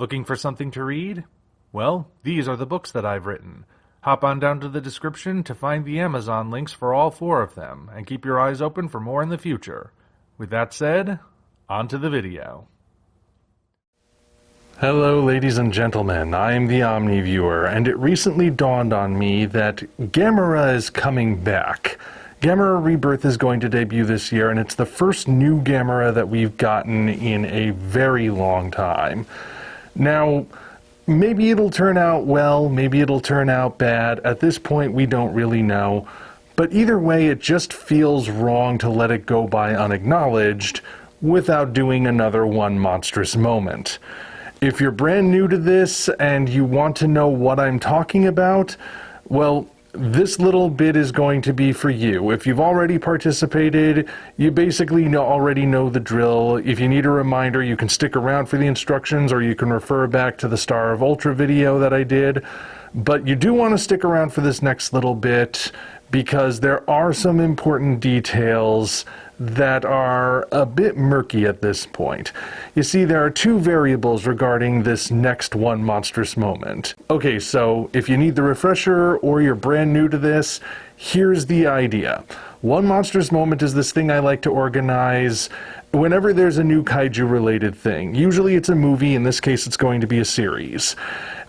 Looking for something to read? Well, these are the books that I've written. Hop on down to the description to find the Amazon links for all 4 of them, and keep your eyes open for more in the future. With that said, on to the video. Hello ladies and gentlemen, I'm the Omni viewer, and it recently dawned on me that Gamera is coming back. Gamera Rebirth is going to debut this year, and it's the first new Gamera that we've gotten in a very long time. Now, maybe it'll turn out well, maybe it'll turn out bad. At this point, we don't really know. But either way, it just feels wrong to let it go by unacknowledged without doing another one monstrous moment. If you're brand new to this and you want to know what I'm talking about, well, this little bit is going to be for you. If you've already participated, you basically already know the drill. If you need a reminder, you can stick around for the instructions, or you can refer back to the Star of Ultra video that I did. But you do want to stick around for this next little bit, because there are some important details that are a bit murky at this point. You see, there are 2 variables regarding this next one monstrous moment. Okay, so if you need the refresher or you're brand new to this, here's the idea. One monstrous moment is this thing I like to organize whenever there's a new kaiju related thing. Usually it's a movie, in this case it's going to be a series.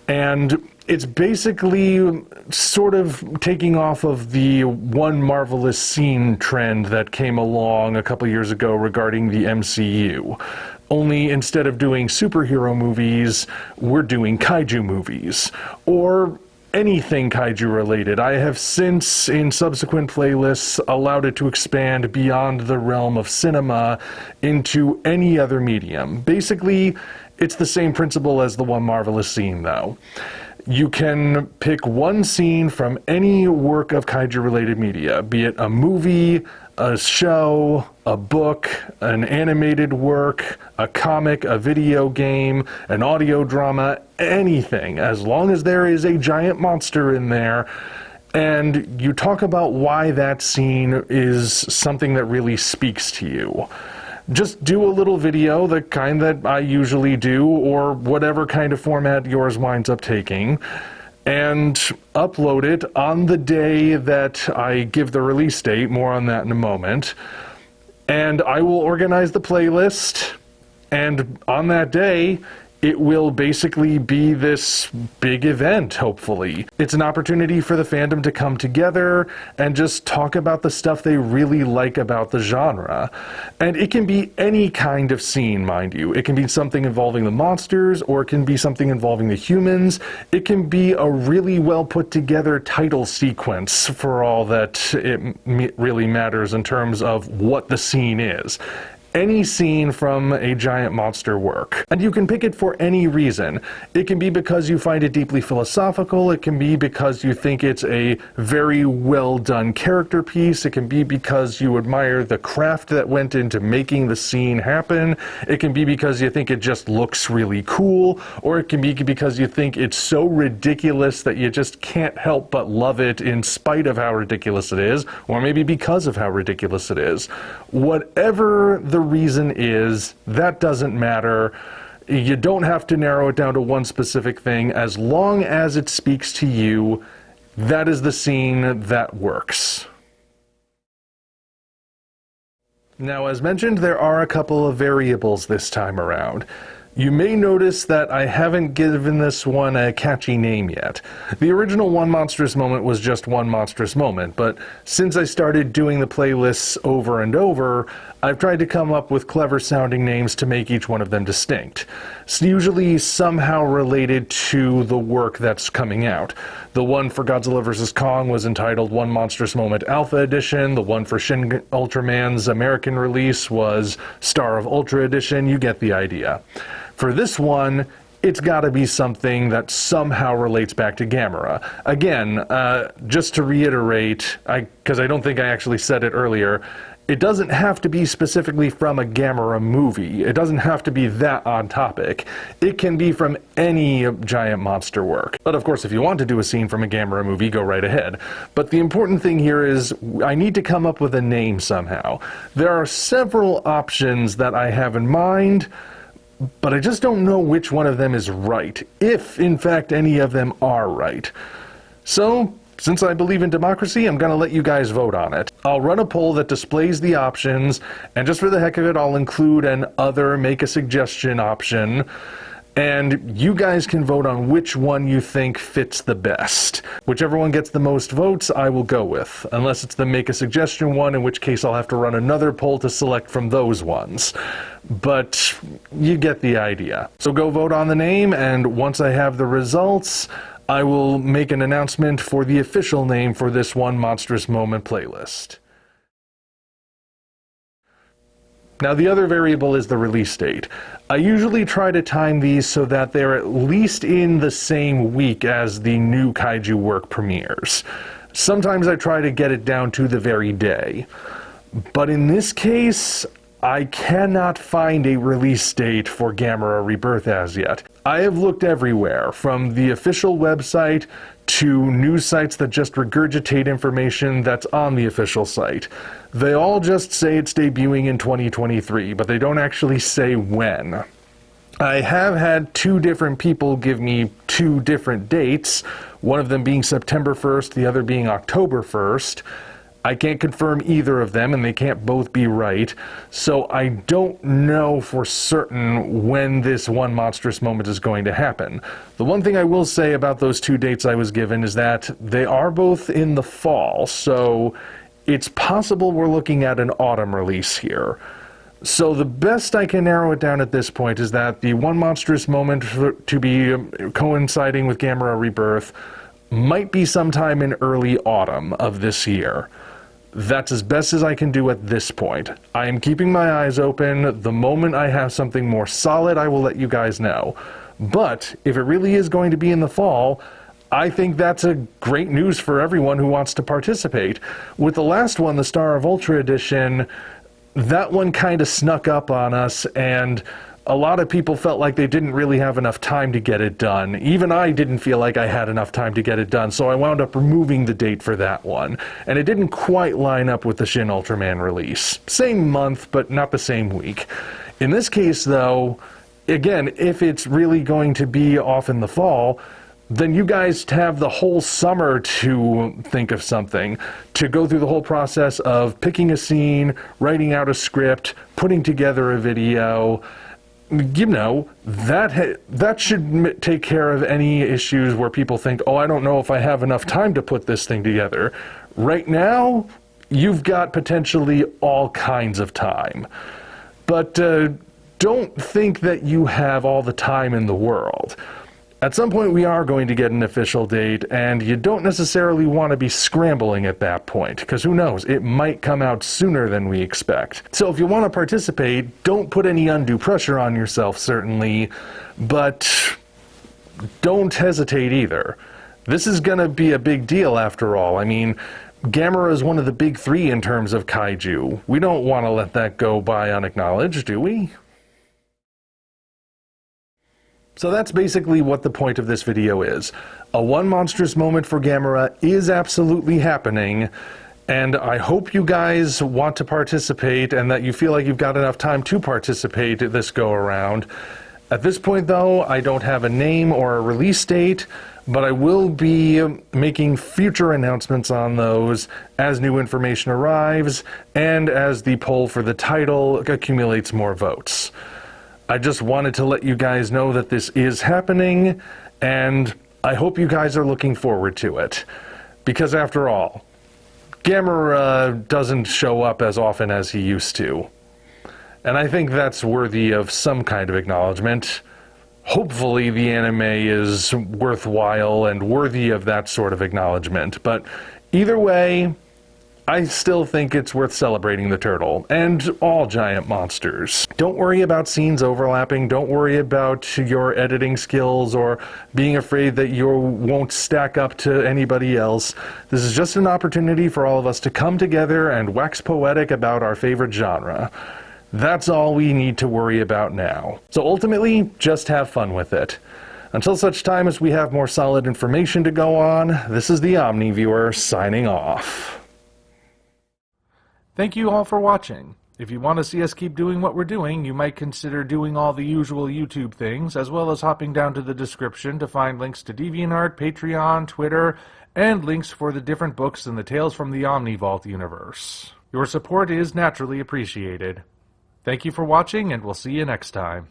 And it's basically sort of taking off of the one marvelous scene trend that came along a couple years ago regarding the MCU. Only instead of doing superhero movies, we're doing kaiju movies. Or anything kaiju related. I have since, in subsequent playlists, allowed it to expand beyond the realm of cinema into any other medium. Basically, it's the same principle as the one marvelous scene, though. You can pick one scene from any work of kaiju-related media, be it a movie, a show, a book, an animated work, a comic, a video game, an audio drama, anything, as long as there is a giant monster in there, and you talk about why that scene is something that really speaks to you. Just do a little video, the kind that I usually do, or whatever kind of format yours winds up taking, and upload it on the day that I give the release date. More on that in a moment. And I will organize the playlist, and on that day, it will basically be this big event, hopefully. It's an opportunity for the fandom to come together and just talk about the stuff they really like about the genre. And it can be any kind of scene, mind you. It can be something involving the monsters, or it can be something involving the humans. It can be a really well put together title sequence, for all that it really matters in terms of what the scene is. Any scene from a giant monster work. And you can pick it for any reason. It can be because you find it deeply philosophical, it can be because you think it's a very well done character piece, it can be because you admire the craft that went into making the scene happen, it can be because you think it just looks really cool, or it can be because you think it's so ridiculous that you just can't help but love it in spite of how ridiculous it is, or maybe because of how ridiculous it is. Whatever the reason is, that doesn't matter. You don't have to narrow it down to one specific thing. As long as it speaks to you, that is the scene that works. Now, as mentioned, there are a couple of variables this time around. You may notice that I haven't given this one a catchy name yet. The original One Monstrous Moment was just One Monstrous Moment, but since I started doing the playlists over and over, I've tried to come up with clever sounding names to make each one of them distinct. It's usually somehow related to the work that's coming out. The one for Godzilla vs. Kong was entitled One Monstrous Moment Alpha Edition, the one for Shin Ultraman's American release was Star of Ultra Edition, you get the idea. For this one, it's got to be something that somehow relates back to Gamera. Again, just to reiterate, because I don't think I actually said it earlier, it doesn't have to be specifically from a Gamera movie. It doesn't have to be that on topic. It can be from any giant monster work. But of course, if you want to do a scene from a Gamera movie, go right ahead. But the important thing here is I need to come up with a name somehow. There are several options that I have in mind, but I just don't know which one of them is right, if in fact any of them are right. So, since I believe in democracy, I'm going to let you guys vote on it. I'll run a poll that displays the options, and just for the heck of it, I'll include an other make a suggestion option, and you guys can vote on which one you think fits the best. Whichever one gets the most votes, I will go with, unless it's the make a suggestion one, in which case I'll have to run another poll to select from those ones. But you get the idea. So go vote on the name, and once I have the results, I will make an announcement for the official name for this One Monstrous Moment playlist. Now the other variable is the release date. I usually try to time these so that they're at least in the same week as the new kaiju work premieres. Sometimes I try to get it down to the very day. But in this case, I cannot find a release date for Gamera Rebirth as yet. I have looked everywhere, from the official website to news sites that just regurgitate information that's on the official site. They all just say it's debuting in 2023, but they don't actually say when. I have had two different people give me two different dates, one of them being September 1st, the other being October 1st. I can't confirm either of them, and they can't both be right, so I don't know for certain when this One Monstrous Moment is going to happen. The one thing I will say about those two dates I was given is that they are both in the fall, so it's possible we're looking at an autumn release here. So the best I can narrow it down at this point is that the One Monstrous Moment to be coinciding with Gamera Rebirth might be sometime in early autumn of this year. That's as best as I can do at this point. I am keeping my eyes open. The moment I have something more solid, I will let you guys know. But if it really is going to be in the fall, I think that's a great news for everyone who wants to participate. With the last one, the Star of Ultra Edition, that one kind of snuck up on us, and a lot of people felt like they didn't really have enough time to get it done. Even I didn't feel like I had enough time to get it done, so I wound up removing the date for that one. And it didn't quite line up with the Shin Ultraman release. Same month, but not the same week. In this case, though, again, if it's really going to be off in the fall, then you guys have the whole summer to think of something, to go through the whole process of picking a scene, writing out a script, putting together a video. You know, that should take care of any issues where people think, oh, I don't know if I have enough time to put this thing together. Right now, you've got potentially all kinds of time. But don't think that you have all the time in the world. At some point we are going to get an official date, and you don't necessarily want to be scrambling at that point, because who knows, it might come out sooner than we expect. So if you want to participate, don't put any undue pressure on yourself, certainly, but don't hesitate either. This is going to be a big deal after all. I mean, Gamera is one of the big three in terms of kaiju. We don't want to let that go by unacknowledged, do we? So that's basically what the point of this video is. A One Monstrous Moment for Gamera is absolutely happening, and I hope you guys want to participate and that you feel like you've got enough time to participate this go around. At this point though, I don't have a name or a release date, but I will be making future announcements on those as new information arrives and as the poll for the title accumulates more votes. I just wanted to let you guys know that this is happening, and I hope you guys are looking forward to it. Because after all, Gamera doesn't show up as often as he used to. And I think that's worthy of some kind of acknowledgement. Hopefully the anime is worthwhile and worthy of that sort of acknowledgement. But either way, I still think it's worth celebrating the turtle, and all giant monsters. Don't worry about scenes overlapping, don't worry about your editing skills or being afraid that you won't stack up to anybody else. This is just an opportunity for all of us to come together and wax poetic about our favorite genre. That's all we need to worry about now. So ultimately, just have fun with it. Until such time as we have more solid information to go on, this is the Omni viewer signing off. Thank you all for watching. If you want to see us keep doing what we're doing, you might consider doing all the usual YouTube things, as well as hopping down to the description to find links to DeviantArt, Patreon, Twitter, and links for the different books in the Tales from the Omni Vault universe. Your support is naturally appreciated. Thank you for watching, and we'll see you next time.